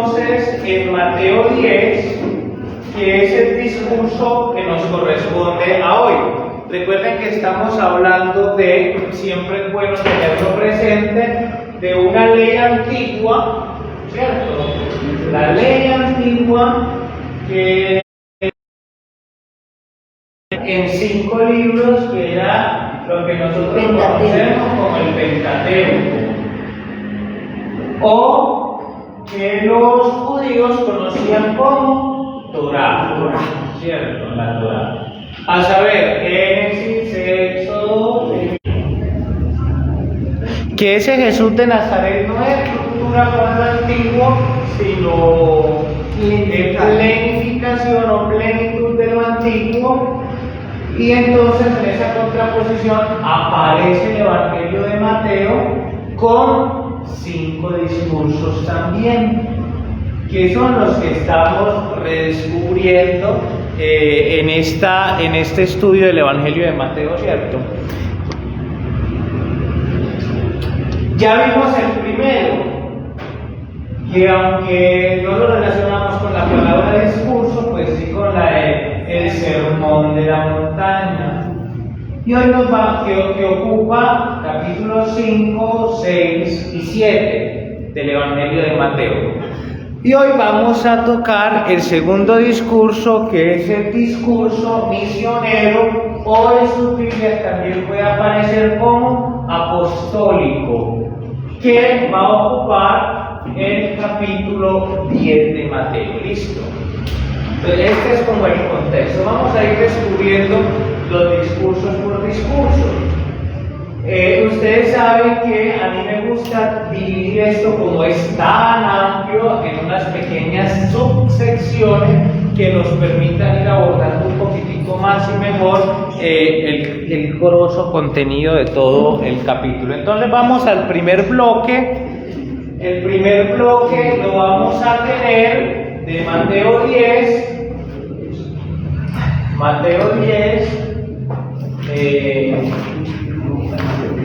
entonces en Mateo 10, que es el discurso que nos corresponde a hoy. Recuerden que estamos hablando de, siempre es bueno tenerlo presente, de una ley antigua, ¿cierto? La ley antigua que en 5 libros, que era lo que nosotros conocemos como el Pentateuco, o que los judíos conocían como Torá, ¿cierto? La Torá. A saber, Génesis, Éxodo, que ese Jesús de Nazaret no es estructura para lo antiguo, sino plenificación o plenitud de lo antiguo. Y entonces en esa contraposición aparece el Evangelio de Mateo con 5 discursos también, que son los que estamos redescubriendo en este estudio del Evangelio de Mateo, ¿cierto? Ya vimos el primero, que aunque no lo relacionamos con la palabra discurso, pues sí con el sermón de la montaña. Y hoy nos va, que ocupa capítulos 5, 6 y 7 del Evangelio de Mateo. Y hoy vamos a tocar el segundo discurso, que es el discurso misionero, o en sus Biblias también puede aparecer como apostólico, que va a ocupar el capítulo 10 de Mateo. ¿Listo? Entonces, este es como el contexto. Vamos a ir descubriendo los discursos por discurso. Ustedes saben que a mí me gusta dividir esto, como es tan amplio, en unas pequeñas subsecciones que nos permitan ir abordando un poquitico más y mejor el grosso contenido de todo el capítulo. Entonces vamos al primer bloque. El primer bloque lo vamos a tener de Mateo 10,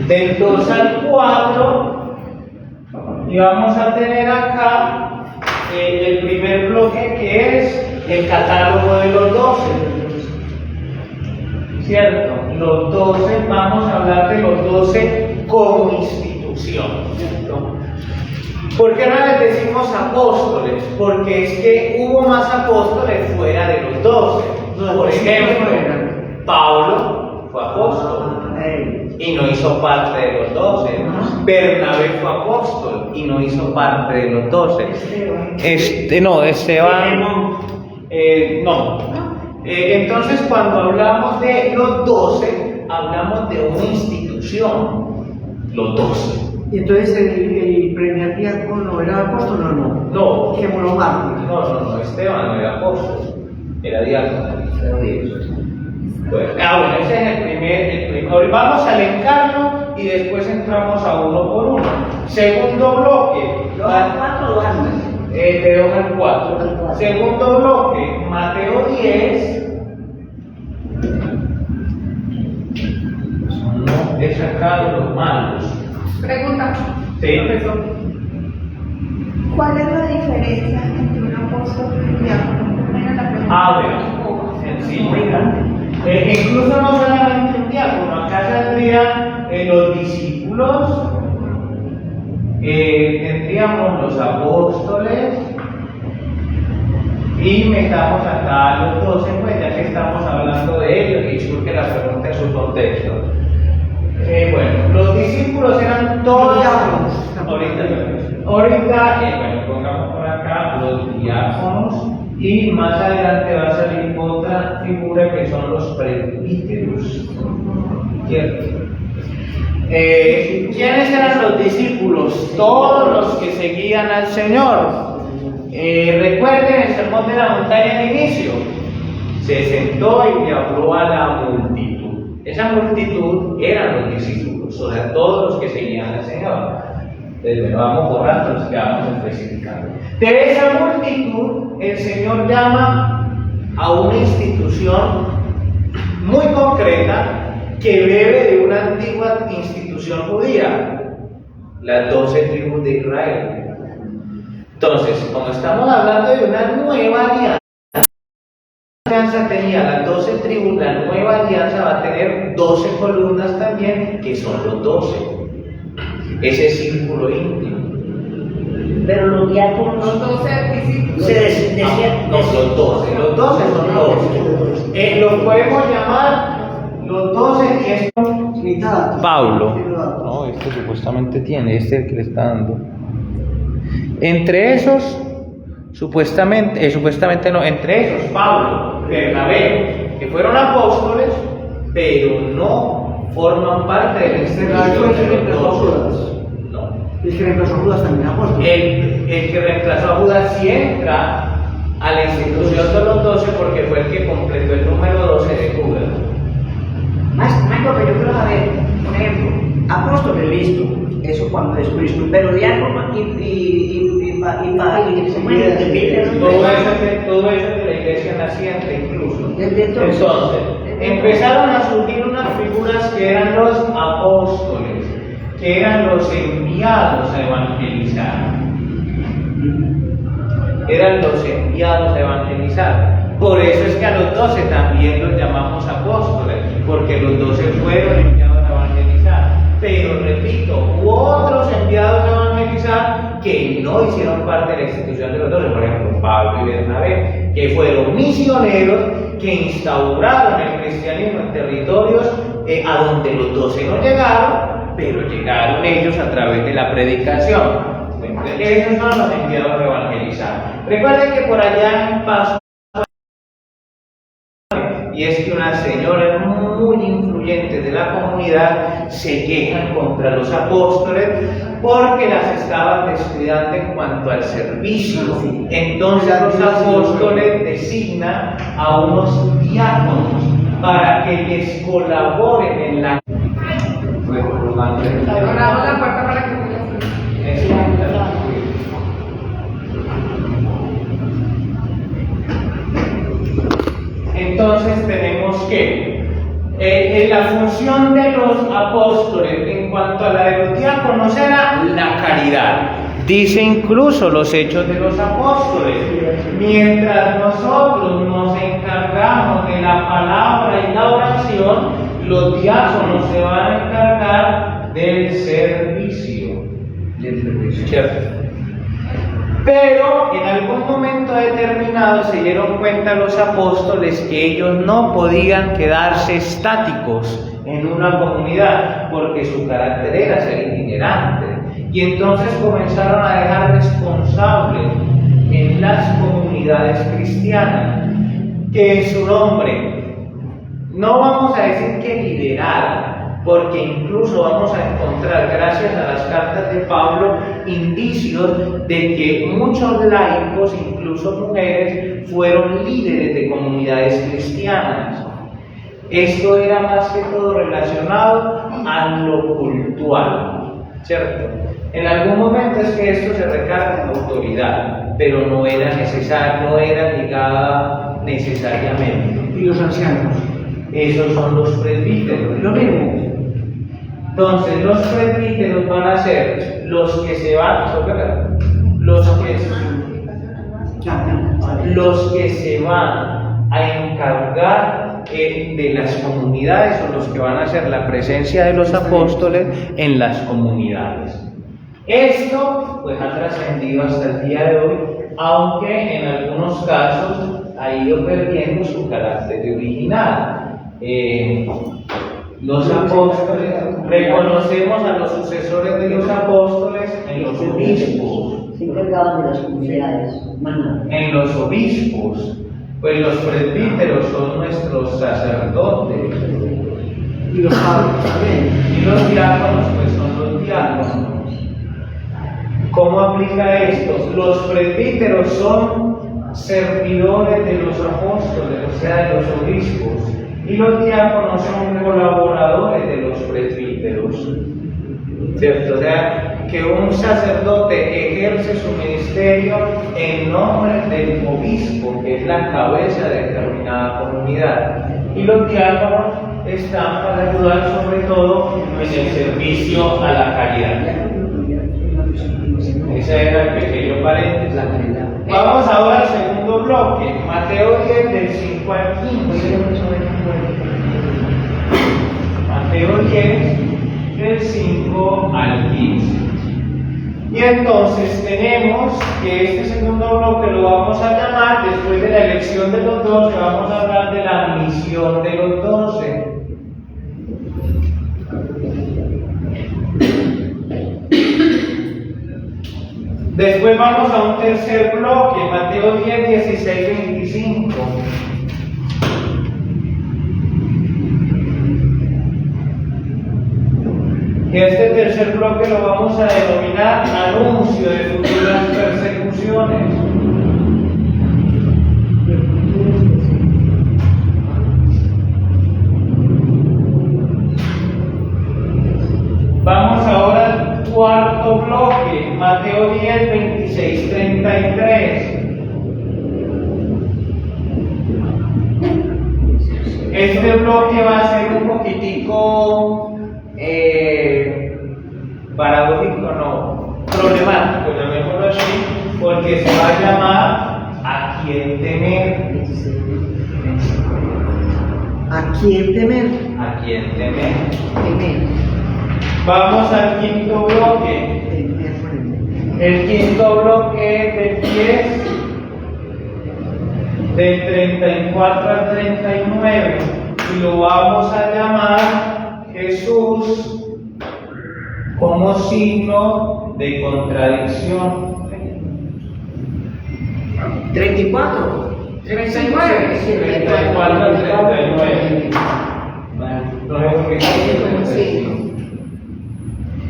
del 2 al 4, y vamos a tener acá el primer bloque, que es el catálogo de los 12, ¿cierto? Los 12, vamos a hablar de los 12 como institución, ¿cierto? ¿Por qué no les decimos apóstoles? Porque es que hubo más apóstoles fuera de los 12. Por ejemplo, Pablo fue apóstol y no hizo parte de los 12. Bernabé fue apóstol y no hizo parte de los 12. Esteban no. Entonces, cuando hablamos de los 12, hablamos de una institución, los 12. Y entonces el primer diácono era apóstol o no? No. ¿Qué monográfico? No, Esteban no era apóstol, era diácono. Bueno, ese es el primer. Hoy vamos al encarno y después entramos a uno por uno. Segundo bloque. ¿2 al 4 o antes? De 2 al 4. Segundo bloque, Mateo 10. No he sacado los malos. Pregunta. Sí. ¿Cuál es la diferencia entre un apóstol y un diácono? Primero la pregunta. Bueno, sencillo. Incluso no solamente un diácono, acá saldrían los discípulos, tendríamos los apóstoles, y metamos acá a los 12, pues ya que estamos hablando de ellos, y disculpe la pregunta en su contexto. Bueno, los discípulos eran todos diáconos. Ahorita, bueno, pongamos por acá los diáconos, y más adelante va a salir otra figura que son los presbíteros. ¿Cierto? ¿Quiénes eran los discípulos? Todos los que seguían al Señor. Recuerden el sermón de la montaña al inicio. Se sentó y le habló a la multitud. Esa multitud eran los discípulos, o sea, todos los que seguían al Señor. Entonces, vamos borrando los que vamos especificando. De esa multitud, el Señor llama a una institución muy concreta que bebe de una antigua institución judía, las 12 tribus de Israel. Entonces, como estamos hablando de una nueva alianza, la alianza tenía las 12 tribus, la nueva alianza va a tener 12 columnas también, que son los 12. Ese círculo íntimo. Pero los diáconos Los 12 discípulos. se decían. No, los 12 son 12. Los podemos llamar los 12 y esto. Mitad. Pablo. No, este supuestamente tiene, este es el que le está dando. Entre esos, supuestamente no, entre esos, Pablo, Bernabé, que fueron apóstoles, pero no forman parte de la institución de los 12. No. Es que reemplazó a Judas también apóstol. El que reemplazó a Judas sí entra a la institución de los 12 porque fue el que completó el número 12 de Judas. Marco, pero yo quiero saber, por ejemplo, apóstoles, listo, eso cuando es Cristo, pero diácono Todo eso de la iglesia naciente incluso. Desde entonces. Entonces, empezaron a surgir unas figuras que eran los apóstoles, que eran los enviados a evangelizar. Eran los enviados a evangelizar. Por eso es que a los 12 también los llamamos apóstoles, porque los 12 fueron enviados a evangelizar. Pero repito, hubo otros enviados a evangelizar que no hicieron parte de la institución de los 12, por ejemplo, Pablo y Bernabé, que fueron misioneros que instauraron el cristianismo en territorios a donde los 12 no llegaron, pero llegaron ellos a través de la predicación. Esos son los enviados a evangelizar. Recuerden que por allá en Paso, y es que unas señoras muy influyentes de la comunidad se quejan contra los apóstoles porque las estaban descuidando en cuanto al servicio. Entonces los apóstoles designan a unos diáconos para que les colaboren en la... Abramos la puerta para que Entonces tenemos que la función de los apóstoles en cuanto a la de los diáconos era la caridad. Dice incluso los Hechos de los Apóstoles: mientras nosotros nos encargamos de la palabra y la oración, los diáconos se van a encargar del servicio. ¿Cierto? Pero en algún momento determinado se dieron cuenta los apóstoles que ellos no podían quedarse estáticos en una comunidad porque su carácter era ser itinerante. Y entonces comenzaron a dejar responsables en las comunidades cristianas que en su nombre, no vamos a decir que lideraran, porque incluso vamos a encontrar, gracias a las cartas de Pablo, indicios de que muchos laicos, incluso mujeres, fueron líderes de comunidades cristianas. Esto era más que todo relacionado a lo cultural, ¿cierto? En algún momento es que esto se recarga en autoridad, pero no era necesario, no era ligada necesariamente. Y los ancianos. Esos son los presbíteros. Lo mismo. Entonces, los presbíteros van a ser los que se van, los que se van a encargar de las comunidades, o los que van a hacer la presencia de los apóstoles en las comunidades. Esto pues ha trascendido hasta el día de hoy, aunque en algunos casos ha ido perdiendo su carácter original. Los apóstoles, reconocemos a los sucesores de los apóstoles en los obispos. Se encargaban de las comunidades. En los obispos, pues los presbíteros son nuestros sacerdotes. Y los padres también. Y los diáconos, pues son los diáconos. ¿Cómo aplica esto? Los presbíteros son servidores de los apóstoles, o sea, de los obispos. Y los diáconos son colaboradores de los presbíteros, ¿cierto? O sea, que un sacerdote ejerce su ministerio en nombre del obispo, que es la cabeza de determinada comunidad. Y los diáconos están para ayudar sobre todo en el servicio a la caridad. Ese era el pequeño paréntesis. La caridad. Vamos ahora al segundo bloque, Mateo 10 del 5 al 15. Mateo 10 del 5 al 15. Y entonces tenemos que este segundo bloque lo vamos a llamar, después de la elección de los 12, vamos a hablar de la misión de los 12. Después vamos a un tercer bloque, Mateo 10, 16, 25. Este tercer bloque lo vamos a denominar anuncio de futuras persecuciones. Vamos ahora al cuarto bloque, Mateo 10, 26, 33. Este bloque va a ser un poquitico paradójico, no, problemático, llamémoslo así, porque se va a llamar ¿a quién temer? ¿A quién temer? ¿A quién temer? Temer. Vamos al quinto bloque. El quinto bloque del 34 al 39, y lo vamos a llamar Jesús como signo de contradicción. 34. 39. 34 al 39. No es porque Sí.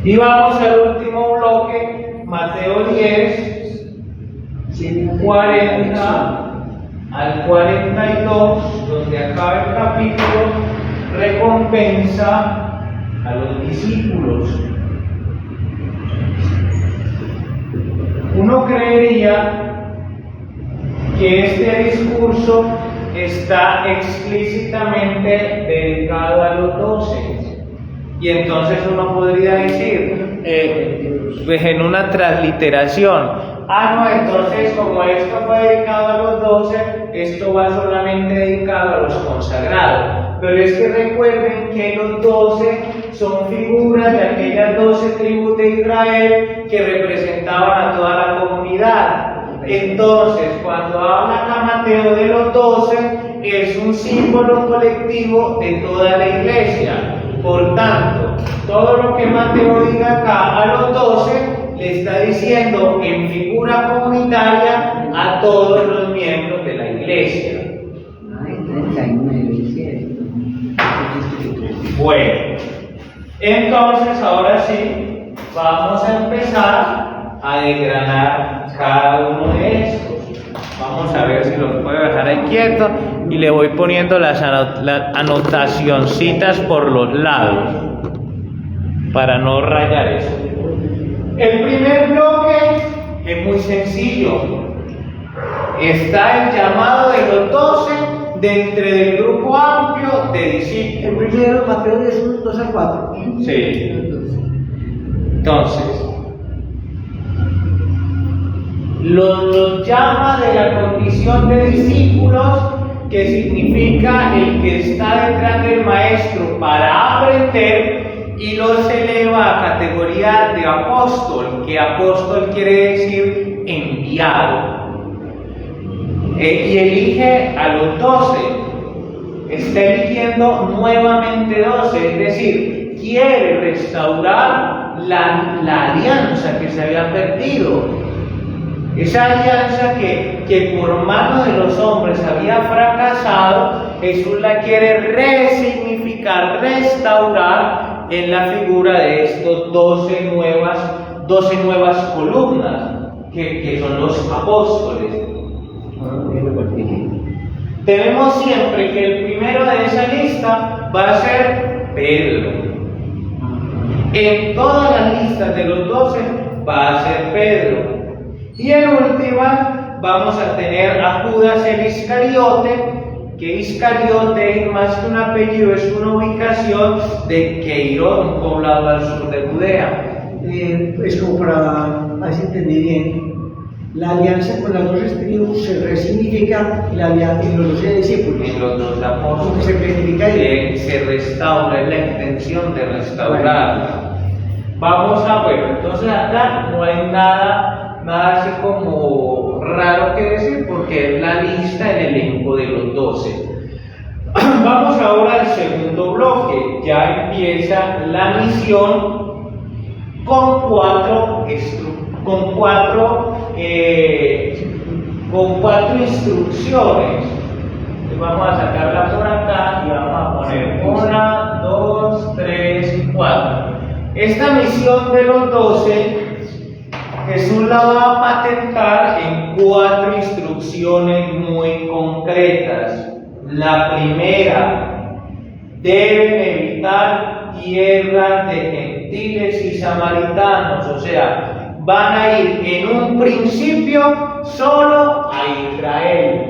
y vamos al último bloque, Mateo 10, 40 al 42, donde acaba el capítulo, recompensa a los discípulos. Uno creería que este discurso está explícitamente dedicado a los 12. Y entonces uno podría decir, pues en una transliteración, no, entonces como esto fue dedicado a los 12, esto va solamente dedicado a los consagrados. Pero es que recuerden que los 12 son figuras de aquellas 12 tribus de Israel que representaban a toda la comunidad. Entonces, cuando habla acá Mateo de los 12, es un símbolo colectivo de toda la iglesia. Por tanto, todo lo que Mateo diga acá a los 12, le está diciendo en figura comunitaria a todos los miembros de la iglesia. Bueno, entonces ahora sí, vamos a empezar a desgranar cada uno de estos. Vamos a ver si los puedo dejar ahí quietos y le voy poniendo las anotacioncitas por los lados para no rayar eso. El primer bloque es muy sencillo. Está el llamado de los 12 dentro del grupo amplio de discípulos. El primero, Mateo 10, 2 al 4. Sí. Entonces, los llama de la condición de discípulos, que significa el que está detrás del maestro para aprender, y los eleva a categoría de apóstol, que apóstol quiere decir enviado. Y elige a los 12, está eligiendo nuevamente 12, es decir, quiere restaurar la alianza que se había perdido. Esa alianza que por mano de los hombres había fracasado, Jesús la quiere resignificar, restaurar en la figura de estos 12 nuevas columnas, que son los apóstoles. Tenemos siempre que el primero de esa lista va a ser Pedro. En todas las listas de los 12 va a ser Pedro. Y en última vamos a tener a Judas el Iscariote, que Iscariote, más que un apellido, es una ubicación de Queirón, un poblado al sur de Judea. Es como para a ver si entendí bien, la alianza con las 12 tribus se resignifica y la alianza en los 12 discípulos. En los 2 apóstoles Se planifica ahí. se restaura, es la intención de restaurarla. Vamos a ver, entonces acá no hay nada así como raro que decir porque es la lista, el elenco de los 12. Vamos ahora al segundo bloque, ya empieza la misión con cuatro instrucciones. Entonces vamos a sacarla por acá y vamos a poner 1, 2, 3, 4. Esta misión de los 12, Jesús la va a patentar en 4 instrucciones muy concretas. La primera, deben evitar tierras de gentiles y samaritanos, o sea, van a ir en un principio solo a Israel.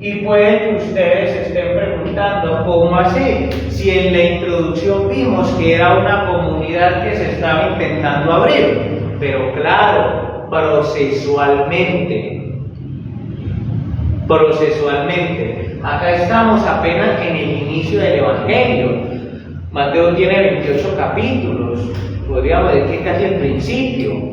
Y pueden que ustedes se estén preguntando, ¿cómo así? Si en la introducción vimos que era una comunidad que se estaba intentando abrir, pero claro, procesualmente. Acá estamos apenas en el inicio del Evangelio. Mateo tiene 28 capítulos, podríamos decir que casi el principio.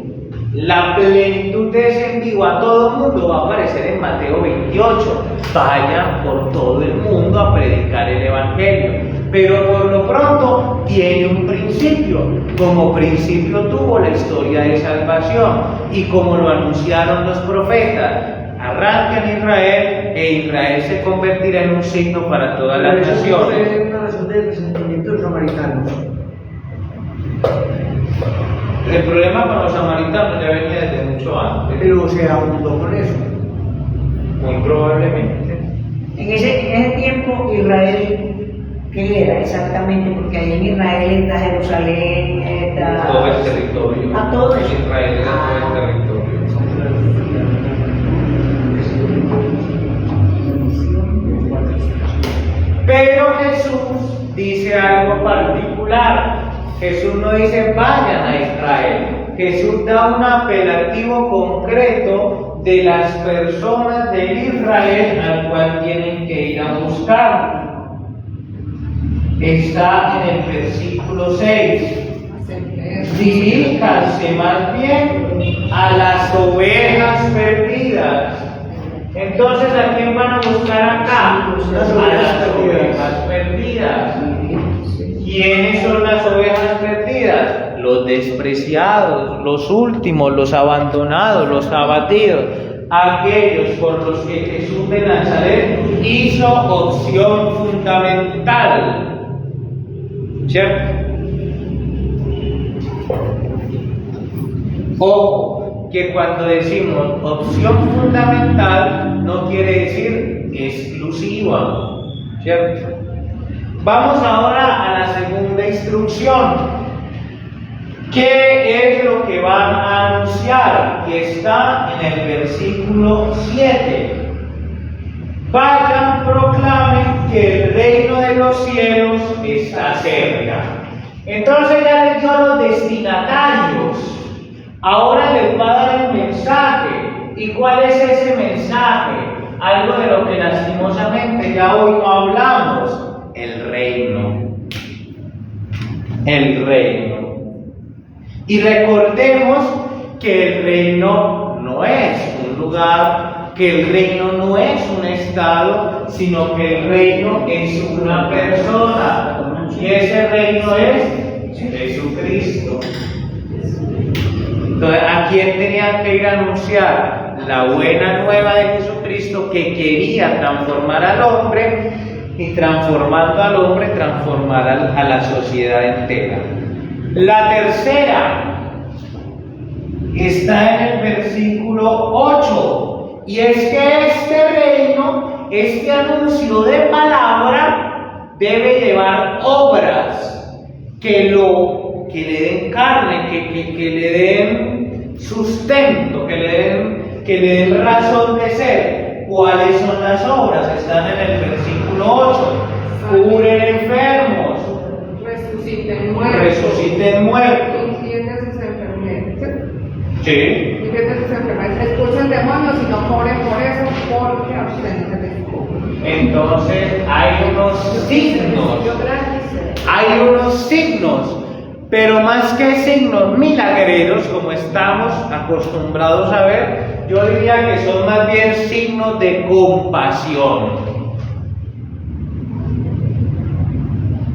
La plenitud de ese envío a todo el mundo va a aparecer en Mateo 28. Vayan por todo el mundo a predicar el Evangelio. Pero por lo pronto tiene un principio. Como principio tuvo la historia de salvación. Y como lo anunciaron los profetas, arranca en Israel e Israel se convertirá en un signo para todas las naciones. Es una razón de resentimiento de los samaritanos. El problema con los samaritanos ya venía desde mucho antes. Pero se abundó con eso. Muy probablemente. En ese tiempo Israel, ¿qué era exactamente? Porque ahí en Israel está Jerusalén, está... Todo el territorio. A todo eso. Israel era todo el territorio. Pero Jesús dice algo particular. Jesús no dice vayan a Israel. Jesús da un apelativo concreto de las personas de Israel al cual tienen que ir a buscar. Está en el versículo 6. Diríjanse más bien a las ovejas perdidas. Entonces, ¿a quién van a buscar acá? A las ovejas perdidas. ¿Quiénes son las ovejas perdidas? Los despreciados, los últimos, los abandonados, los abatidos, aquellos por los que Jesús de Nazaret hizo opción fundamental. ¿Cierto? Ojo, que cuando decimos opción fundamental no quiere decir exclusiva, ¿cierto? Vamos ahora a la segunda instrucción. ¿Qué es lo que van a anunciar? Que está en el versículo 7. Vayan, proclamen que el reino de los cielos está cerca. Entonces ya les dio a los destinatarios. Ahora les va a dar el mensaje. ¿Y cuál es ese mensaje? Algo de lo que lastimosamente ya hoy no hablamos. El reino. El reino. Y recordemos que el reino no es un lugar, que el reino no es un estado, sino que el reino es una persona. Y ese reino es Jesucristo. Entonces, ¿a quién tenían que ir a anunciar? La buena nueva de Jesucristo, que quería transformar al hombre, y transformando al hombre, transformar a la sociedad entera. La tercera está en el versículo 8, y es que este reino, este anuncio de palabra, debe llevar obras que le den carne, que le den sustento, que le den razón de ser. ¿Cuáles son las obras? Están en el versículo 8. Curen enfermos, Resuciten muertos. limpian sus enfermedades. Sí. Y que se enferman, expulsen demonios y no cobren por eso, porque abstenerse de cobre. Entonces hay unos signos. Hay unos signos. Pero más que signos milagreros, como estamos acostumbrados a ver, yo diría que son más bien signos de compasión.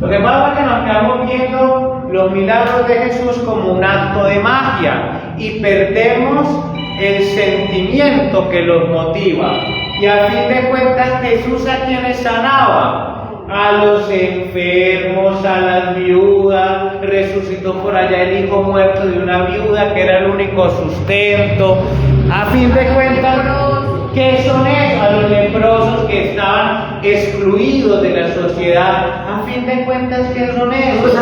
Lo que pasa es que nos quedamos viendo los milagros de Jesús como un acto de magia y perdemos el sentimiento que los motiva. Y a fin de cuentas, Jesús a quienes sanaba, a los enfermos, a las viudas, resucitó por allá el hijo muerto de una viuda que era el único sustento. A fin de cuentas, ¿qué son esos? A los leprosos que estaban excluidos de la sociedad. A fin de cuentas, ¿qué son esos?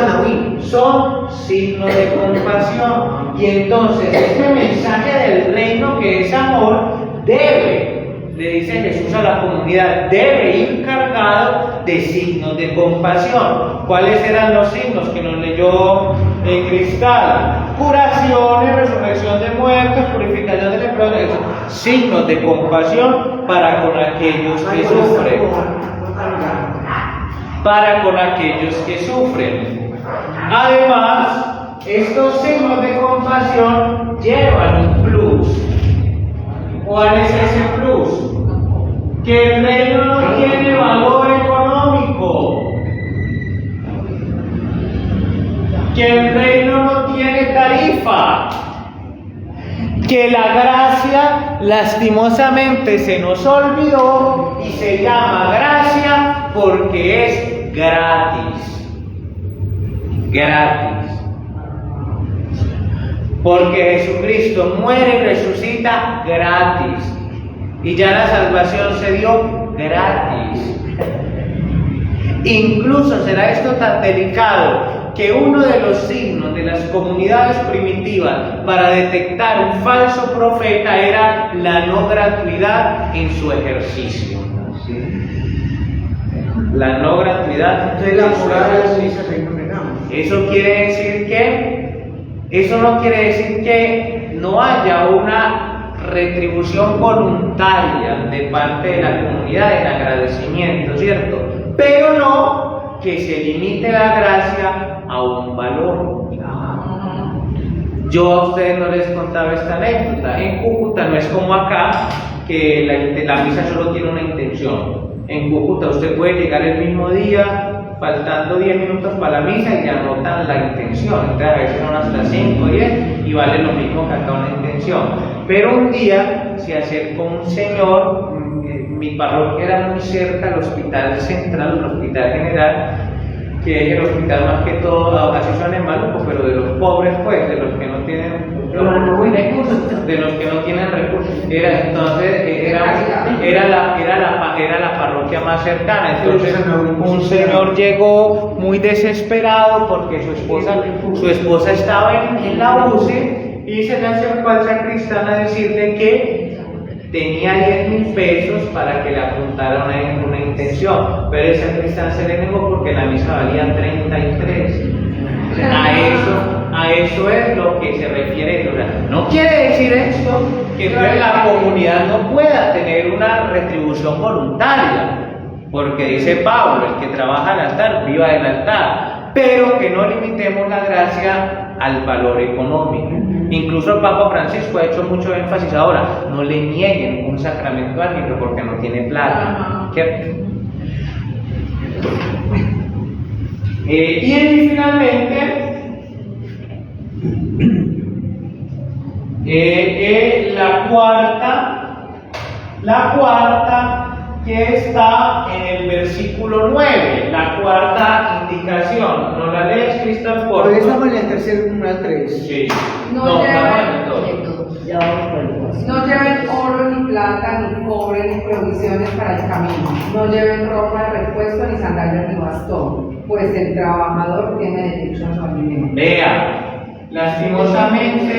Son signos de compasión. Y entonces, este mensaje del reino que es amor le dice Jesús a la comunidad, debe ir cargado de signos de compasión. ¿Cuáles eran los signos que nos leyó en Cristal? Curaciones, resurrección de muertos, purificación de leprosos, signos de compasión para con aquellos que sufren. Para con aquellos que sufren. Además, estos signos de compasión llevan un plus. ¿Cuál es ese plus? Que el reino no tiene valor económico. Que el reino no tiene tarifa. Que la gracia lastimosamente se nos olvidó y se llama gracia porque es gratis. Gratis. Porque Jesucristo muere y resucita gratis. Y ya la salvación se dio gratis. Incluso será esto tan delicado que uno de los signos de las comunidades primitivas para detectar un falso profeta era la no gratuidad en su ejercicio. La no gratuidad Entonces la en su moral ejercicio. Eso quiere decir eso no quiere decir que no haya una retribución voluntaria de parte de la comunidad en agradecimiento, ¿cierto? Pero no que se limite la gracia a un valor. Yo a ustedes no les contaba esta anécdota. En Cúcuta no es como acá, que la misa solo tiene una intención. En Cúcuta usted puede llegar el mismo día, faltando 10 minutos para la misa y ya anotan la intención. Entonces a veces son hasta 5 o 10 y vale lo mismo que acá una intención. Pero un día se acercó un señor, mi parroquia era muy cerca al hospital central, al hospital general, que es el hospital más que todo, así suena maluco, pero de los pobres, pues, de los que no tienen recursos, de los que no tienen recursos. Era la parroquia más cercana. Entonces un señor llegó muy desesperado porque su esposa estaba en la UCI y se le acercó al sacristán a decirle que tenía 10.000 pesos para que le apuntara una intención, pero el sacristán se le negó porque la misa valía 33. A eso es lo que se refiere. No quiere decir esto que entonces la comunidad no pueda tener una retribución voluntaria, porque dice Pablo, el que trabaja al altar, viva del altar, pero que no limitemos la gracia al valor económico. Incluso el Papa Francisco ha hecho mucho énfasis ahora, no le nieguen un sacramento a alguien porque no tiene plata, ¿cierto? Y finalmente, la cuarta que está en el versículo 9, la cuarta indicación. ¿No la lees, Cristal? Por Hoy estamos en el tercer numeral 3. Sí. No lleven oro, ni plata, ni cobre, ni provisiones para el camino. No lleven ropa de repuesto, ni sandalias, ni bastón, pues el trabajador tiene derecho a su alimento. Vea, lastimosamente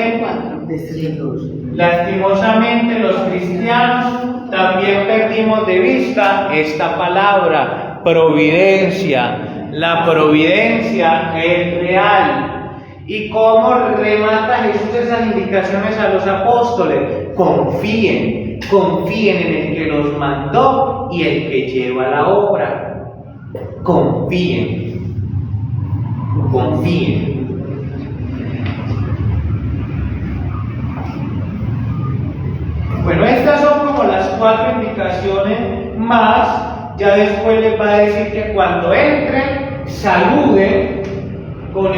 los cristianos también perdimos de vista esta palabra, providencia. La providencia es real ¿Y cómo remata Jesús esas indicaciones a los apóstoles? Confíen, confíen en el que los mandó y el que lleva la obra. Confíen, confíen. Bueno, estas son como las 4 indicaciones más. Ya después les va a decir que cuando entren, saluden con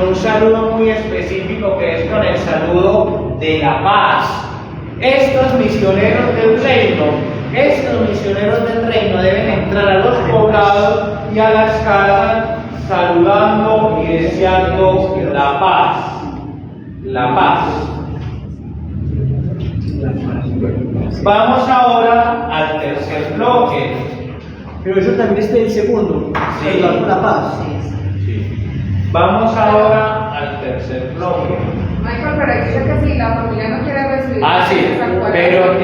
un saludo muy específico, que es con el saludo de la paz. Estos misioneros del reino deben entrar a los poblados y a las casas saludando y deseando la paz. La paz. Vamos ahora al tercer bloque. Pero eso también está en el segundo, Sí. la paz. Sí. Vamos ahora al tercer bloque. Michael, pero dice que si la familia no quiere recibir... Sí, ¿cuál pero es?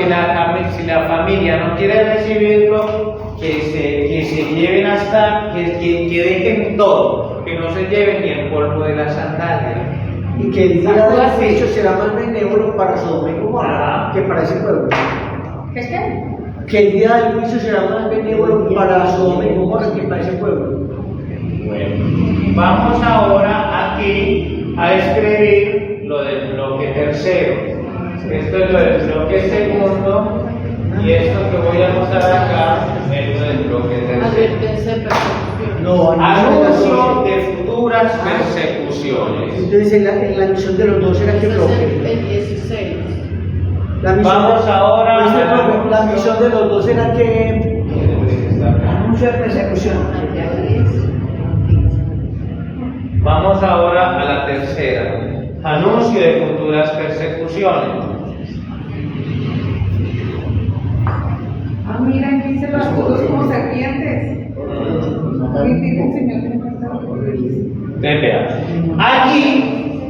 si la familia no quiere recibirlo, que se lleven hasta, que dejen todo, que no se lleven ni el polvo de la sandalia. Y que el día del juicio será más benévolo para Sodoma y Gomorra que para ese pueblo. ¿Qué es qué? Que el día del juicio será más benévolo para Sodoma y Gomorra que para ese pueblo. Bueno, vamos ahora aquí a escribir lo del bloque tercero. Esto es lo del bloque segundo y esto que voy a mostrar acá es lo del bloque tercero. Advertencia de persecución. No, Anuncio de futuras persecuciones. Entonces, en la misión de los dos era que bloque. El 16. La misión Vamos ahora Pues, a profe, la misión de los dos era que anuncio de persecución. Vamos ahora a la tercera. Anuncio de futuras persecuciones. Miren, dice los escudos como serpientes. Vea. Aquí,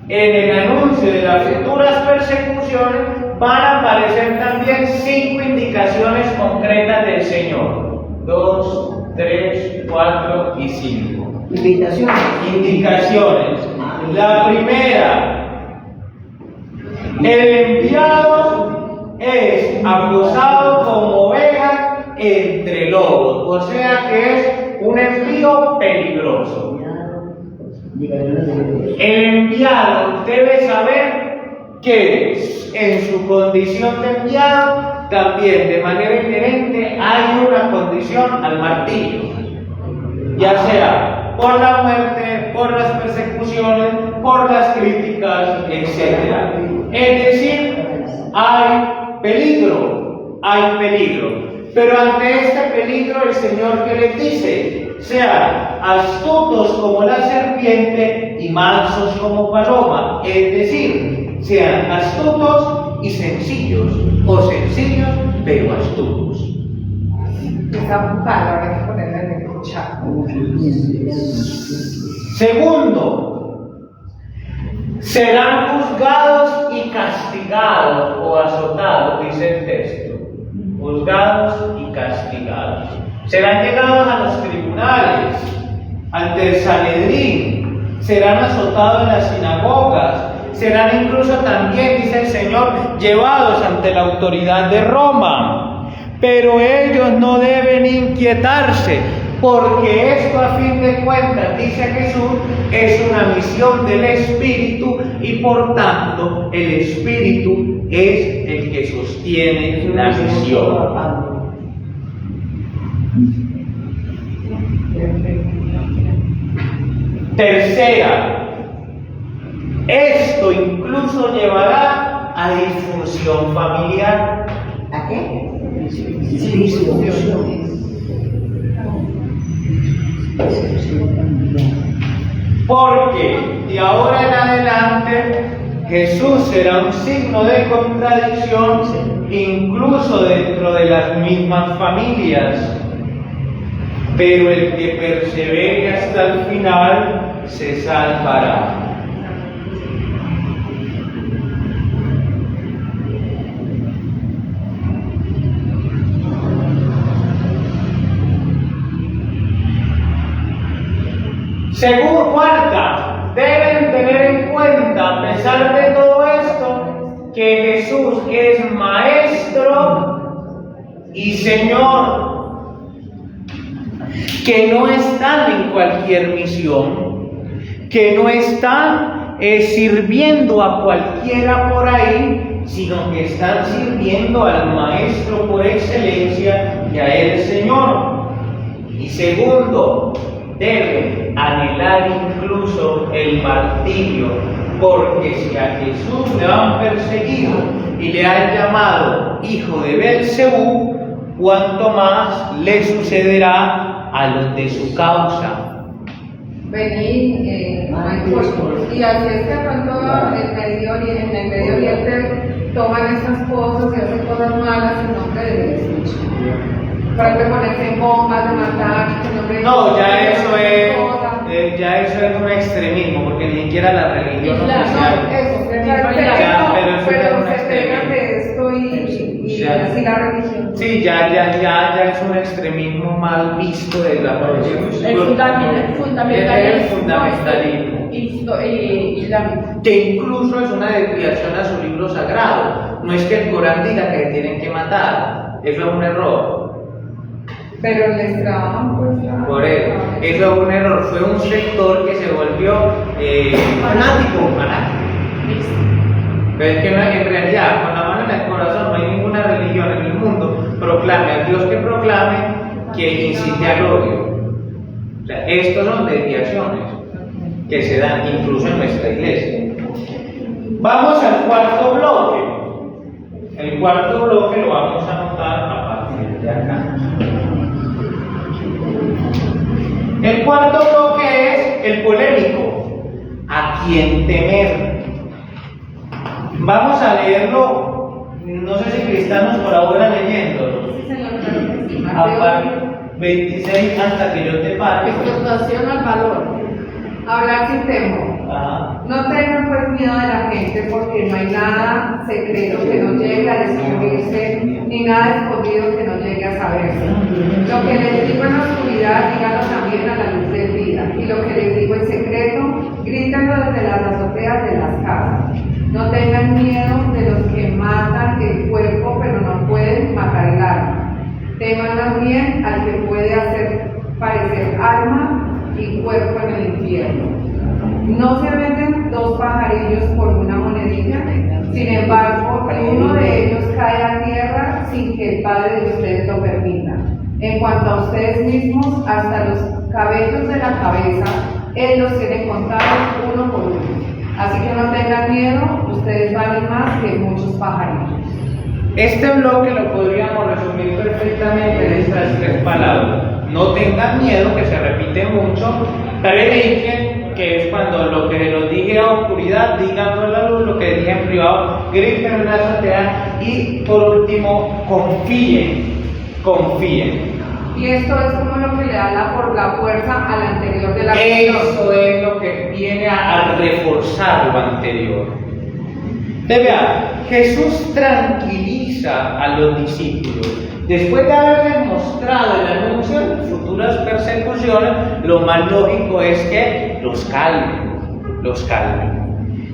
en el anuncio de las futuras persecuciones, van a aparecer también 5 indicaciones concretas del Señor. 2, 3, 4 y 5. Invitación. Indicaciones. La primera, el enviado es acosado como oveja entre lobos, o sea que es un envío peligroso. El enviado debe saber que en su condición de enviado también de manera inherente hay una condición al martirio, ya sea por la muerte, por las persecuciones, por las críticas, etc. Es decir, hay peligro, pero ante este peligro el Señor que les dice: sean astutos como la serpiente y mansos como paloma, es decir, sean astutos y sencillos, o sencillos pero astutos. Está apuntando, ahora hay que ponerle en el chat. Segundo, serán juzgados y castigados o azotados, dice el texto. Juzgados y castigados. Serán llevados a los tribunales, ante el Sanedrín, serán azotados en las sinagogas, serán incluso también, dice el Señor, llevados ante la autoridad de Roma. Pero ellos no deben inquietarse, porque esto a fin de cuentas, dice Jesús, es una misión del Espíritu y por tanto el Espíritu es el que sostiene la misión. Tercera, esto incluso llevará a disfunción familiar. ¿A qué? Porque de ahora en adelante Jesús será un signo de contradicción incluso dentro de las mismas familias. Pero el que persevere hasta el final se salvará. Según cuarta, deben deben tener en cuenta, a pesar de todo esto, que Jesús es Maestro y Señor, que no están en cualquier misión, que no están sirviendo a cualquiera por ahí, sino que están sirviendo al Maestro por excelencia, que a él Señor. Y segundo, deben anhelar incluso el martirio, porque si a Jesús le han perseguido y le han llamado hijo de Belcebú, cuánto más le sucederá a los de su causa. Venid, y así es que pronto en el Medio Oriente toman estas cosas y hacen cosas malas en nombre de Dios. Para que ponerse en bombas, de matar, en nombre de No, Dios, ya eso cosas. es un extremismo, porque ni siquiera la religión Islam, oficial. No, eso, Ya, pero eso ya es un se pegan extremismo. de esto y Ya. así la religión. Sí, ya es un extremismo mal visto de la religión. El fundamentalismo islámico. Que incluso es una desviación a su libro sagrado. No es que el Corán diga que tienen que matar, eso es un error. Pero les trabajan pues ya. Por eso es un error. Fue un sector que se volvió fanático. Pero es que no, en realidad, con la mano en el corazón, no hay ninguna religión en el mundo proclame a Dios que proclame que incite al odio. O sea, estos son desviaciones que se dan incluso en nuestra iglesia. Vamos al cuarto bloque. El cuarto bloque lo vamos a anotar a partir de acá. El cuarto bloque es el polémico. ¿A quién temer? Vamos a leerlo, no sé si Cristianos colabora leyéndolo. Sí, señor, claro que sí. A partir 26 hasta que yo te pare. Exhortación al valor. Hablar sin temor. Ajá. No tengan pues miedo de la gente, porque no hay nada secreto que no llegue a descubrirse, ni nada escondido que no llegue a saberse. Lo que les digo en la oscuridad, díganlo también a la luz del día. Y lo que les digo en secreto, grítenlo desde las azoteas de las casas. No tengan miedo de los que matan el cuerpo, pero no pueden matar el alma. Teman más bien al que puede hacer parecer alma y cuerpo en el infierno. No se venden dos pajarillos por una monedilla, sin embargo, uno de ellos cae a tierra sin que el Padre de ustedes lo permita. En cuanto a ustedes mismos, hasta los cabellos de la cabeza, Él los tiene contados uno por uno. Así que no tengan miedo, ustedes valen más que muchos pajarillos. Este bloque lo podríamos resumir perfectamente en estas tres palabras. No tengan miedo, que se repite mucho. Prediquen, que es cuando lo que los dije a oscuridad, díganlo a la luz, lo que dije en privado, griten en la azotea. Y por último, confíen. Y esto es como lo que le da la fuerza al anterior de la visión. Eso es lo que viene a reforzar lo anterior. Vea, Jesús tranquiliza a los discípulos. Después de haberles mostrado el anuncio de futuras persecuciones, lo más lógico es que los calmen.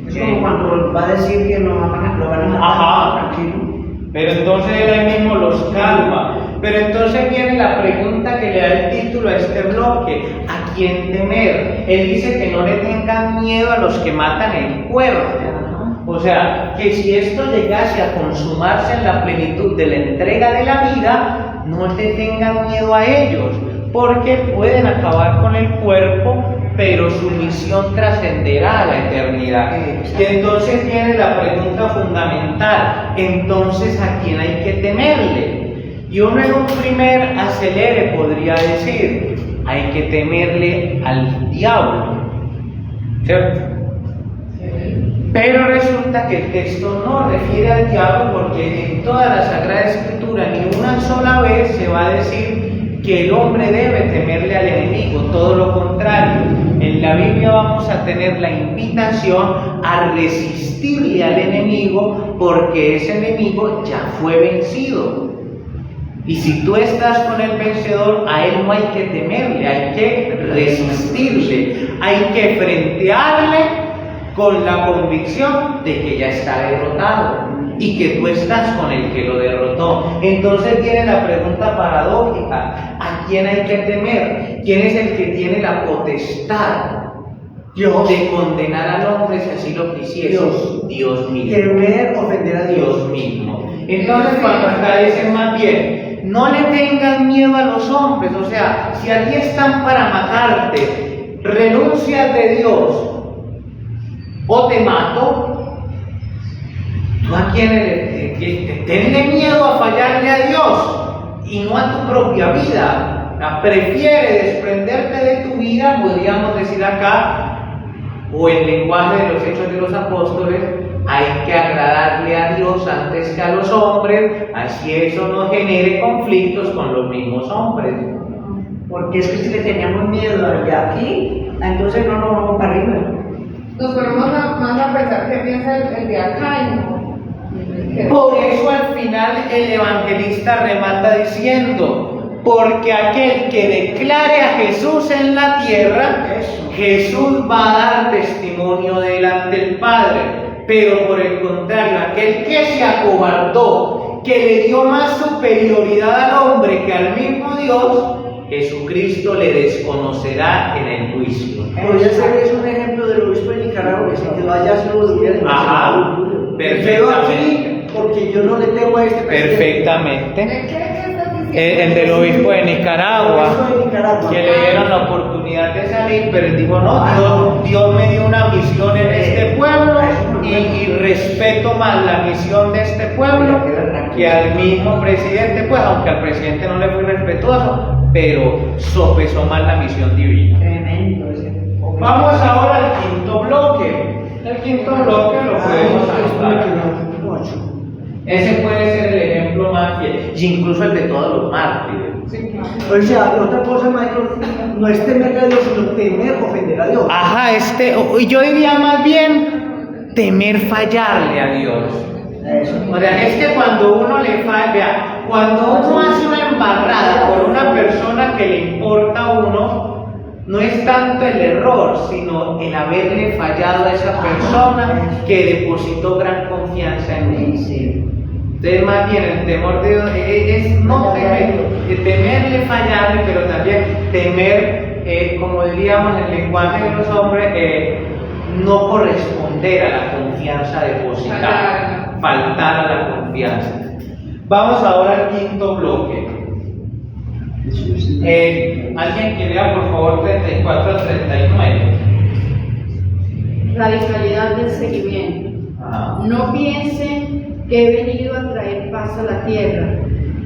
Es como cuando va a decir que lo van a matar. Ajá. Tranquilo. Pero entonces él ahí mismo los calma. Pero entonces viene la pregunta que le da el título a este bloque: ¿a quién temer? Él dice que no le tengan miedo a los que matan el cuerpo. O sea, que si esto llegase a consumarse en la plenitud de la entrega de la vida, no le tengan miedo a ellos, porque pueden acabar con el cuerpo, pero su misión trascenderá a la eternidad. Y entonces viene la pregunta fundamental: entonces, ¿a quién hay que temerle? Y uno en un primer acelere podría decir: hay que temerle al diablo, ¿cierto? Pero resulta que el texto no refiere al diablo, porque en toda la Sagrada Escritura ni una sola vez se va a decir que el hombre debe temerle al enemigo, todo lo contrario. En la Biblia vamos a tener la invitación a resistirle al enemigo, porque ese enemigo ya fue vencido. Y si tú estás con el vencedor, a él no hay que temerle, hay que resistirle, hay que frentearle con la convicción de que ya está derrotado y que tú estás con el que lo derrotó. Entonces viene la pregunta paradójica: ¿a quién hay que temer? ¿Quién es el que tiene la potestad Dios. de condenar al hombre si así lo quisiese? Dios mismo. Temer ofender a Dios. Dios mismo. Entonces, cuando acá dicen más bien, no le tengan miedo a los hombres, o sea, si a ti están para matarte, renuncias de Dios o te mato, tú a quién tenle miedo a fallarle a Dios y no a tu propia vida. Prefiere desprenderte de tu vida, podríamos decir acá, o en lenguaje de los Hechos de los Apóstoles, hay que agradarle a Dios antes que a los hombres, así eso no genere conflictos con los mismos hombres. Porque es que si le teníamos miedo al de aquí, entonces no nos vamos para arriba. Nos ponemos más a pensar qué piensa el de acá y no. Por eso al final el evangelista remata diciendo: porque aquel que declare a Jesús en la tierra, Jesús va a dar testimonio delante del Padre. Pero por el contrario, aquel que se acobardó, que le dio más superioridad al hombre que al mismo Dios, Jesucristo le desconocerá en el juicio. Podría ser eso un ejemplo del obispo de Nicaragua, que se quedó allá solo de hubiera Ajá, perfectamente. Porque yo no le tengo a este presidente. Perfectamente. El del obispo de Nicaragua, que le dieron la oportunidad de salir, pero él dijo: no, Dios me dio una misión en este pueblo y respeto más la misión de este pueblo que al mismo presidente, pues aunque al presidente no le fue respetuoso, pero sopesó más la misión divina. Tremendo ese. Vamos ahora al quinto bloque. El quinto bloque lo podemos saltar. Ese puede ser el ejemplo más fiel, y incluso el de todos los mártires. Sí, claro. O sea, otra cosa, Michael, no es temer a Dios, sino temer ofender a Dios. Ajá, yo diría más bien temer fallarle a Dios. O sea, es que cuando uno le falla, cuando uno hace una embarrada por una persona que le importa a uno, no es tanto el error, sino el haberle fallado a esa persona que depositó gran confianza en mí. Entonces, más bien, el temor de Dios es no temerle fallarle, pero también temer, como diríamos en el lenguaje de los hombres, no corresponder a la confianza depositada, faltar a la confianza. Vamos ahora al quinto bloque. ¿Alguien que lea por favor 34 al 39? Radicalidad del seguimiento. Ajá. No piensen que he venido a traer paz a la tierra.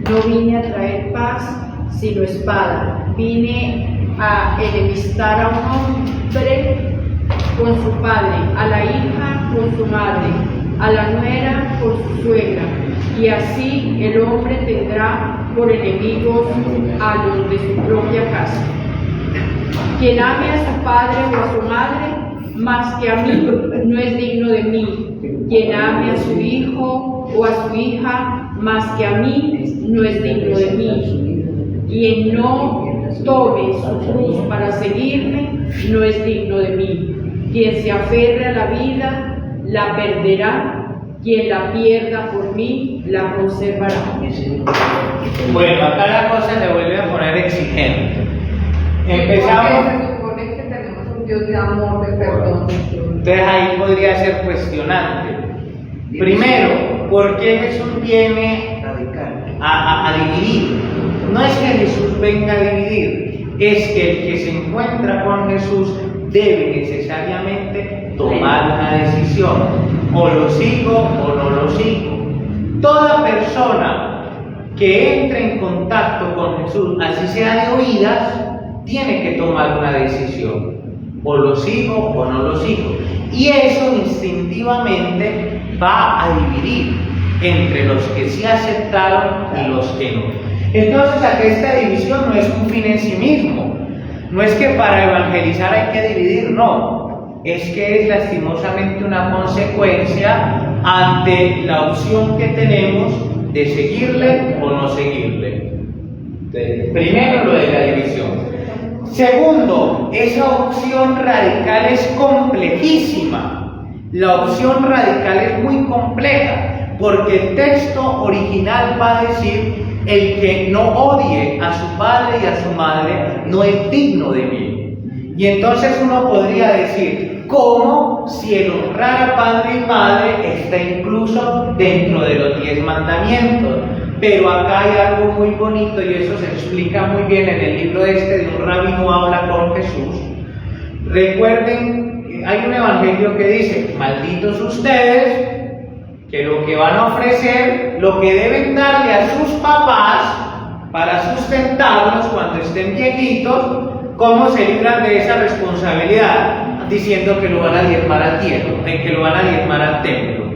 No vine a traer paz, sino espada. Vine a enemistar a un hombre con su padre, a la hija con su madre, a la nuera con su suegra. Y así el hombre tendrá por enemigos a los de su propia casa. Quien ame a su padre o a su madre más que a mí no es digno de mí. Quien ame a su hijo o a su hija más que a mí no es digno de mí. Quien no tome su cruz para seguirme no es digno de mí. Quien se aferre a la vida la perderá. Quien la pierda por mí la conservará. Bueno, acá la cosa se vuelve a poner exigente. Empezamos. Porque se supone que tenemos un Dios de amor, de perdón. Entonces ahí podría ser cuestionante. Primero, ¿por qué Jesús viene a dividir? No es que Jesús venga a dividir, es que el que se encuentra con Jesús debe necesariamente tomar una decisión. O lo sigo o no lo sigo. Toda persona que entre en contacto con Jesús, así sea de oídas, tiene que tomar una decisión. O lo sigo o no lo sigo. Y eso instintivamente va a dividir entre los que sí aceptaron y los que no. Entonces, aquí esta división no es un fin en sí mismo. No es que para evangelizar hay que dividir, no. Es que es lastimosamente una consecuencia ante la opción que tenemos de seguirle o no seguirle. Entonces, primero, lo de la división. Segundo, esa opción radical es complejísima. La opción radical es muy compleja, porque el texto original va a decir: el que no odie a su padre y a su madre no es digno de mí. Y entonces uno podría decir, ¿cómo si el honrar a padre y madre está incluso dentro de los 10 mandamientos? Pero acá hay algo muy bonito, y eso se explica muy bien en el libro de un rabino habla con Jesús. Recuerden, hay un evangelio que dice: malditos ustedes, que lo que van a ofrecer, lo que deben darle a sus papás para sustentarlos cuando estén viejitos, ¿cómo se libran de esa responsabilidad? Diciendo que lo van a diezmar al templo, que lo van a diezmar al templo.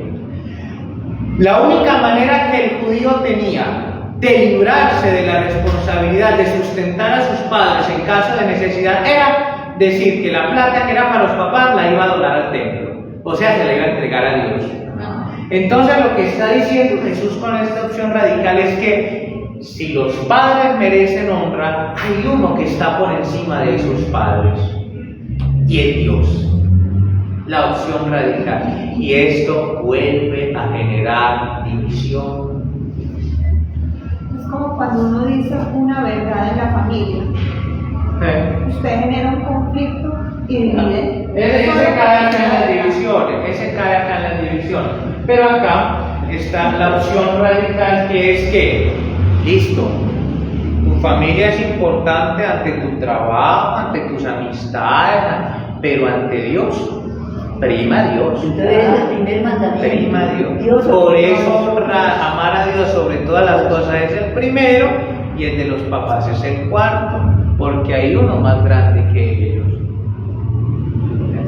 La única manera que el judío tenía de librarse de la responsabilidad de sustentar a sus padres en caso de necesidad era decir que la plata que era para los papás la iba a donar al templo, o sea, se la iba a entregar a Dios. Entonces lo que está diciendo Jesús con esta opción radical es que si los padres merecen honra, hay uno que está por encima de esos padres, y es Dios. La opción radical. Y esto vuelve a generar división. Es como cuando uno dice una verdad en la familia. Usted genera un conflicto y divide. Ese cae acá en las divisiones, Pero acá está la opción radical, que es que, listo, tu familia es importante ante tu trabajo, ante tus amistades, pero ante Dios, prima Dios. Entonces es el primer mandamiento. Prima Dios. Por eso amar a Dios sobre todas las cosas es el primero, y el de los papás es el cuarto, porque hay uno más grande que ellos.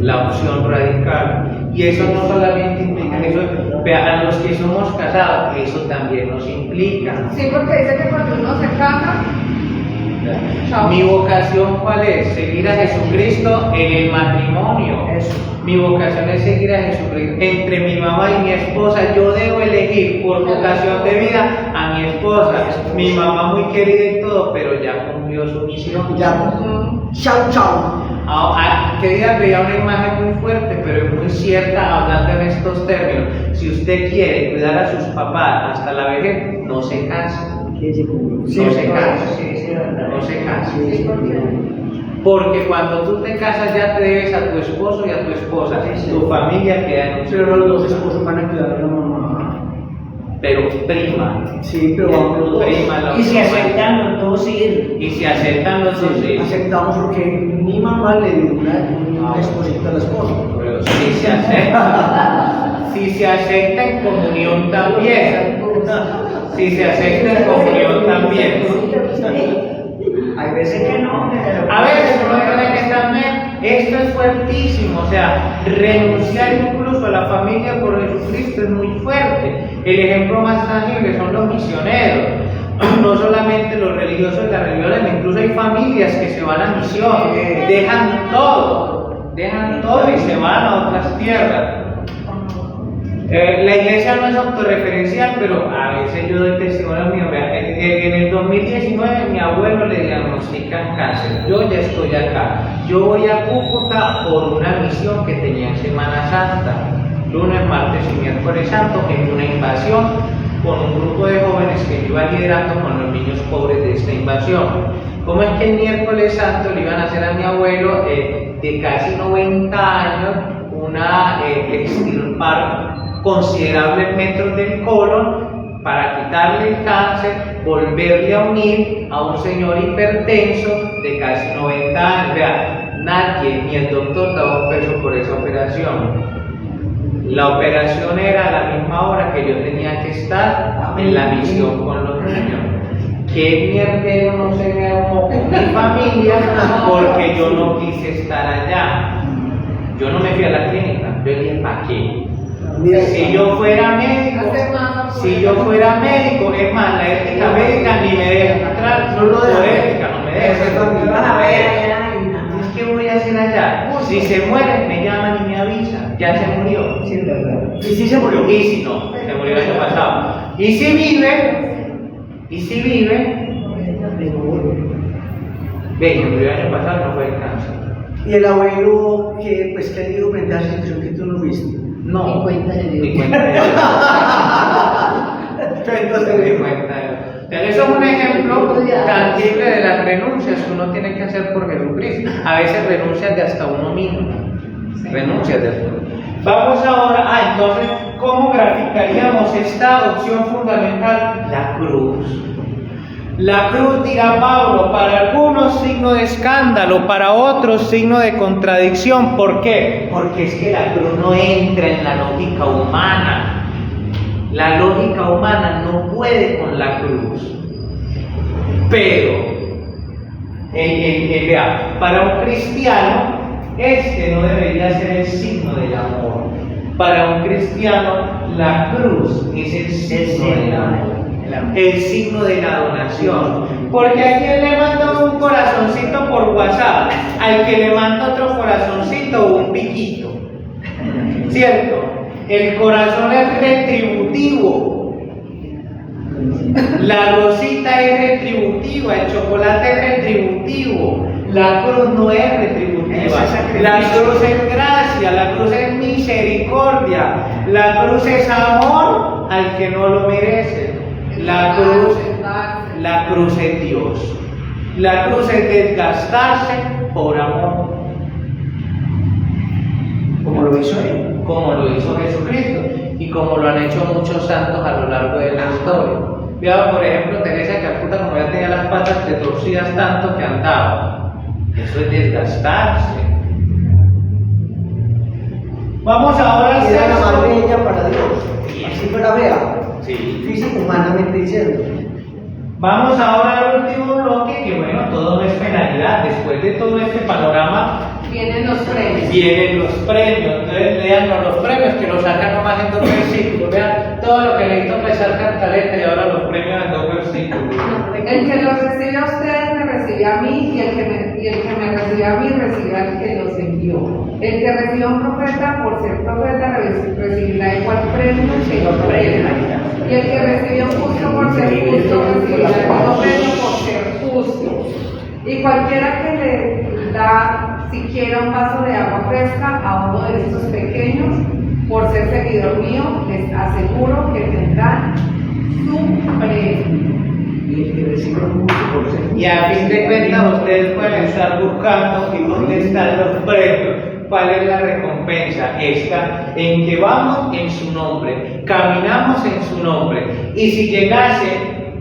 La opción radical. Y eso no solamente implica eso, vean, a los que somos casados, eso también nos implica. Sí, porque dice que cuando uno se casa, chao. Mi vocación, ¿cuál es? Seguir a Jesucristo en el matrimonio. Mi vocación es seguir a Jesucristo. Entre mi mamá y mi esposa, yo debo elegir por vocación de vida a mi esposa. Mi mamá muy querida y todo, pero ya cumplió su misión. Ya. Chao, chao. Querida, veía una imagen muy fuerte, pero es muy cierta hablando en estos términos. Si usted quiere cuidar a sus papás hasta la vejez, no se case. No se case. Porque cuando tú te casas ya te debes a tu esposo y a tu esposa. Tu familia queda en un Pero los dos esposos van a cuidar a la mamá. pero prima. Sí, pero vamos los dos. Prima la Y si opción. aceptan los dos ir. Y si aceptan los dos, sí. Aceptamos porque mi mamá le dio una esposita a la esposa. Pero si se acepta, si se acepta en comunión también. Si se acepta en comunión también. Hay veces que no. A veces uno tiene que también, esto es fuertísimo, o sea, renunciar incluso a la familia por Jesucristo es muy fuerte. El ejemplo más tangible son los misioneros, no solamente los religiosos y las religiosas, incluso hay familias que se van a misión, dejan todo y se van a otras tierras. La iglesia no es autorreferencial, pero a veces yo doy testimonio mío. En el 2019 mi abuelo le diagnostican cáncer. Yo ya estoy acá. Yo voy a Cúcuta por una misión que tenía en Semana Santa. Lunes, martes y miércoles santo, en una invasión con un grupo de jóvenes que iba liderando con los niños pobres de esta invasión. ¿Cómo es que el miércoles santo le iban a hacer a mi abuelo de casi 90 años una extirpar considerables metros del colon para quitarle el cáncer, volverle a unir a un señor hipertenso de casi 90 años? O sea, nadie, ni el doctor, daba un peso por esa operación. La operación era a la misma hora que yo tenía que estar en la misión con los niños. ¿Qué mierdero no se me armó con mi familia porque yo no quise estar allá? Yo no me fui a la clínica, yo dije, ¿para qué? Si yo fuera médico, es más, la ética médica ni me deja entrar, no lo dejo, ética no me deja. ¿Qué voy a hacer allá? Si se muere, me llaman y me avisan, ya se murió. Sí, es verdad. ¿Y si se murió? Y si no, se murió el año pasado. Y si vive, ve, se murió el año pasado, no fue el cáncer. Y el abuelo que pues que dijo frente a esa situación que tú no viste. No. Ni cuenta de Dios. Ni cuenta de Dios. Entonces, ni cuenta de Dios. Eso es un ejemplo tangible de las renuncias que uno tiene que hacer por Jesucristo. A veces renuncias de hasta uno mismo. Renuncias de todo. Vamos ahora, entonces, ¿cómo graficaríamos esta opción fundamental? La cruz. La cruz, dirá Pablo, para algunos signo de escándalo, para otros signo de contradicción. ¿Por qué? Porque es que la cruz no entra en la lógica humana. La lógica humana no puede con la cruz. Pero, vea, para un cristiano, este no debería ser el signo del amor. Para un cristiano, la cruz es el signo del amor. El signo de la donación. Porque a quien le manda un corazoncito por WhatsApp, al que le manda otro corazoncito o un piquito. ¿Cierto? El corazón es retributivo. La rosita es retributiva, el chocolate es retributivo. La cruz no es retributiva. La cruz es gracia, la cruz es misericordia. La cruz es amor al que no lo merece. La cruz es Dios. La cruz es desgastarse por amor. Como lo hizo él. Como lo hizo Jesucristo y como lo han hecho muchos santos a lo largo de la historia. Vean, por ejemplo, Teresa de Calcuta, como ya tenía las patas retorcidas tanto que andaba. Eso es desgastarse. Vamos ahora al Era la sexto. más bella para Dios. Así fuera vea. Sí. Físico, humanamente diciendo. Vamos ahora al último bloque, que bueno, todo no es penalidad. Después de todo este panorama, Vienen los premios. vienen los premios. Entonces lean los premios, que los sacan nomás en 2 versículos. Vean todo lo que necesito empezar cantaleta y ahora los premios en 2 versículos. El que los recibe a ustedes me recibe a mí, y el que me recibe a mí recibe al que los envió. El que recibe a un profeta por ser profeta recibirá igual premio que el profeta. Y el que recibe a un justo por ser justo recibirá el mismo premio por ser justo. Y cualquiera que le da siquiera un vaso de agua fresca a uno de estos pequeños, por ser seguidor mío, les aseguro que tendrán su premio. Y a fin de cuentas ustedes pueden estar buscando y dónde están los premios. ¿Cuál es la recompensa? Esta, en que vamos en su nombre, caminamos en su nombre. Y si llegase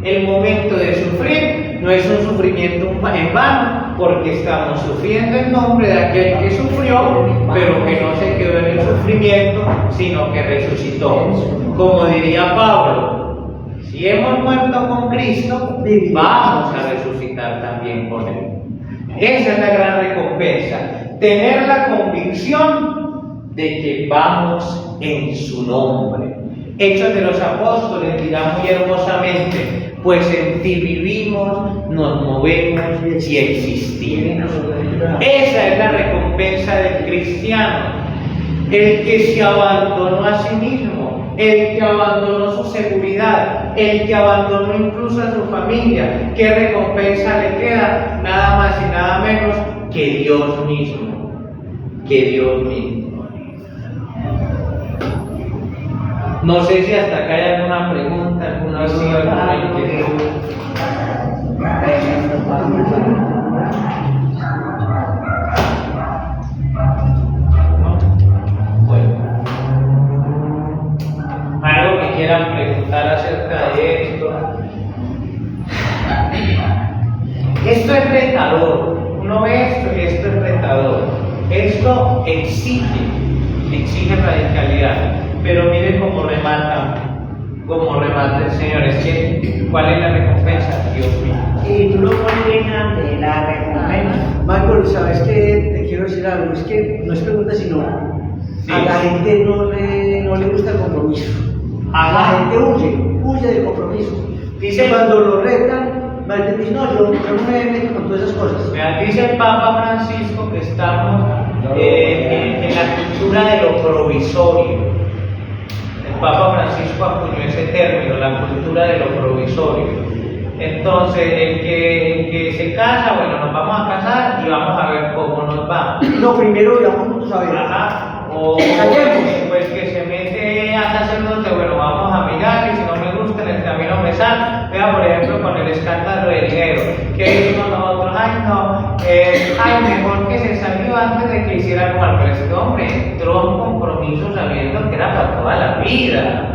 el momento de sufrir, no es un sufrimiento en vano, porque estamos sufriendo en nombre de aquel que sufrió, pero que no se quedó en el sufrimiento, sino que resucitó. Como diría Pablo, si hemos muerto con Cristo, vamos a resucitar también con Él. Esa es la gran recompensa, tener la convicción de que vamos en su nombre. Hechos de los Apóstoles dirá muy hermosamente, pues en ti vivimos, nos movemos y existimos. Esa es la recompensa del cristiano, el que se abandonó a sí mismo, el que abandonó su seguridad, el que abandonó incluso a su familia. ¿Qué recompensa le queda? Nada más y nada menos que Dios mismo. Que Dios mismo. No sé si hasta acá hay alguna pregunta, alguna inquietud. Bueno. ¿Algo que quieran preguntar acerca de esto? Esto es retador. Uno ve esto y esto es retador. Esto exige radicalidad. Pero mire cómo remata el Señor. Es que, ¿cuál es la recompensa? Dios mío. Y tú lo pones bien grande, la recompensa. Michael, ¿sabes qué? Te quiero decir algo. Es que no es pregunta, sino Sí. a la gente no le gusta el compromiso. Ajá. La gente huye del compromiso. Dice Cuando lo retan, Michael dice, no, yo no me meto con todas esas cosas. Vean, dice el Papa Francisco que estamos en la cultura de lo provisorio. El Papa Francisco acuñó ese término, la cultura de lo provisorio. Entonces, el que se casa, bueno, nos vamos a casar y vamos a ver cómo nos va. Lo primero, digamos, juntos a ver. Ajá. O Callemos. pues que se aprovechar. Vea, por ejemplo, con el escándalo del dinero, que decimos nosotros, ay no, mejor que se salió antes de que hiciera algo mal, pero este hombre entró a un compromiso sabiendo que era para toda la vida.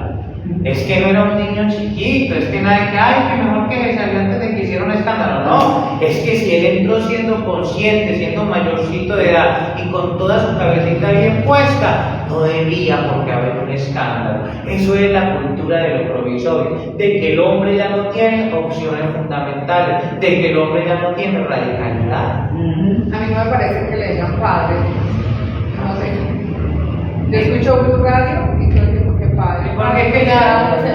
Es que no era un niño chiquito, es que nadie que, ay, que mejor que se salió antes de que hiciera un escándalo. No, es que si él entró siendo consciente, siendo mayorcito de edad y con toda su cabecita bien puesta, no debía por qué haber un escándalo. Eso es la cultura de lo provisorio, de que el hombre ya no tiene opciones fundamentales, de que el hombre ya no tiene radicalidad. A mí no me parece que le digan padre, no sé. Yo escucho Blue Radio y todo el tiempo que padre. Porque es que ya se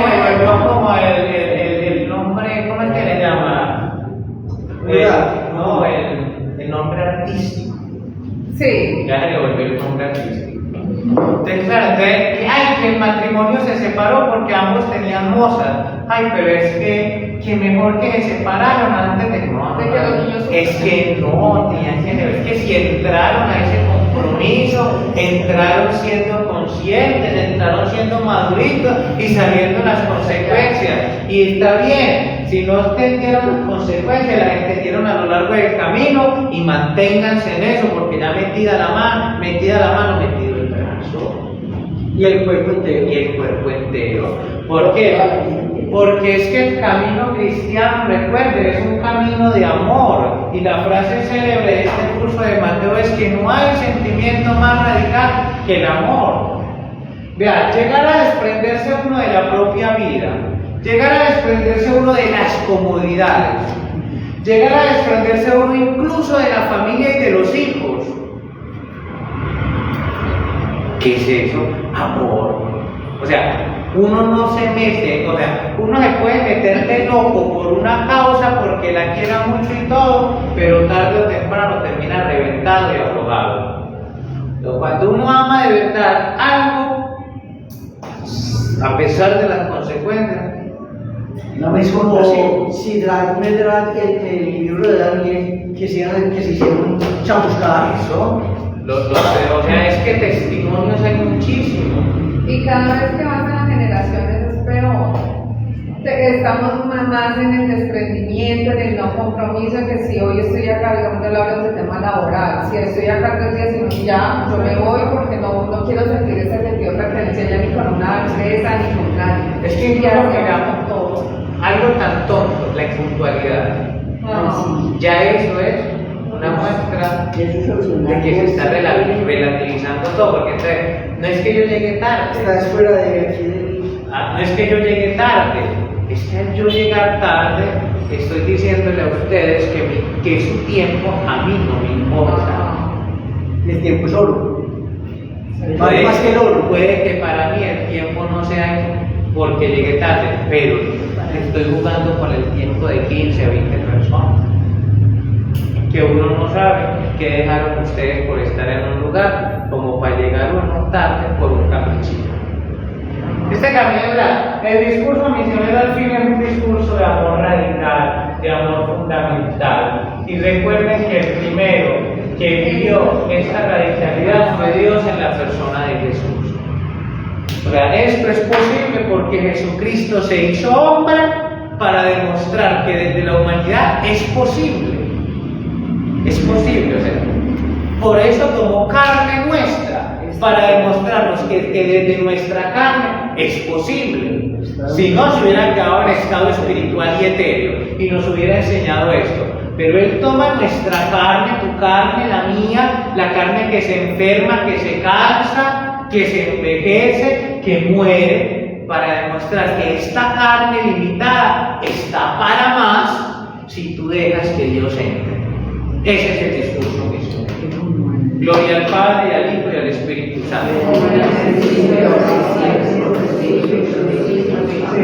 volvió como el nombre, ¿cómo es que le llama? No, el nombre artístico. Sí. Ya se le volvió el nombre artístico. Entonces, claro, que el matrimonio se separó porque ambos tenían Mozart. Ay, pero es que mejor que se separaron antes de que los niños es que no, tenían que ver que si entraron a ese compromiso, entraron siendo conscientes, entraron siendo maduritos y sabiendo las consecuencias. Y está bien, si no entendieron las consecuencias, las entendieron a lo largo del camino y manténganse en eso, porque ya metida la mano, metido el brazo. Y el cuerpo entero. Y el cuerpo entero. ¿Por qué? Porque es que el camino cristiano, recuerden, es un camino de amor. Y la frase célebre de este curso de Mateo es que no hay sentimiento más radical que el amor. Vea, llegar a desprenderse uno de la propia vida, llegar a desprenderse uno de las comodidades, llegar a desprenderse uno incluso de la familia y de los hijos. ¿Qué es eso? Amor. O sea, uno no se mete, o sea, uno se puede meter de loco por una causa porque la quiera mucho y todo, pero tarde o temprano termina reventado y ahogado. Pero cuando uno ama de verdad algo, a pesar de las consecuencias, No es como si el libro de Daniel que se hicieron chamuscar. eso, o sea, es que testimonios hay muchísimos. Y cada vez que avanzan las generaciones es peor. Estamos más en el desprendimiento, en el no compromiso, que si hoy estoy acá, digamos, yo hablo del tema laboral, si estoy acá 3 días y ya, yo me voy porque no quiero sentir ese sentido de pertenencia ya ni con una empresa ni con nadie. Es que ya lo que hagamos todos, algo tan tonto, la impuntualidad. Ya eso es una muestra de que se está relativizando todo, porque entonces, no es que yo llegue tarde. Estás fuera de aquí. No es que yo llegue tarde, es que al yo llegar tarde estoy diciéndole a ustedes que su tiempo a mí no me importa. El tiempo es oro. Vale más que el oro. Puede que para mí el tiempo no sea porque llegué tarde, pero estoy jugando con el tiempo de 15 a 20 personas. Que uno no sabe qué dejaron ustedes por estar en un lugar, como para llegar uno tarde por un caprichito. Este camino, el discurso misionero al fin es un discurso de amor radical, de amor fundamental. Y recuerden que el primero que vivió esta radicalidad fue Dios en la persona de Jesús. O sea, esto es posible porque Jesucristo se hizo hombre para demostrar que desde la humanidad es posible. Es posible, o sea, por eso tomó carne nuestra, para demostrarnos que desde nuestra carne es posible. Si no, se hubiera quedado en estado espiritual y etéreo y nos hubiera enseñado esto. Pero Él toma nuestra carne, tu carne, la mía, la carne que se enferma, que se cansa, que se envejece, que muere, para demostrar que esta carne limitada está para más si tú dejas que Dios entre. Ese es el discurso misionero. Gloria al Padre, al Hijo y al Espíritu Santo. Sí,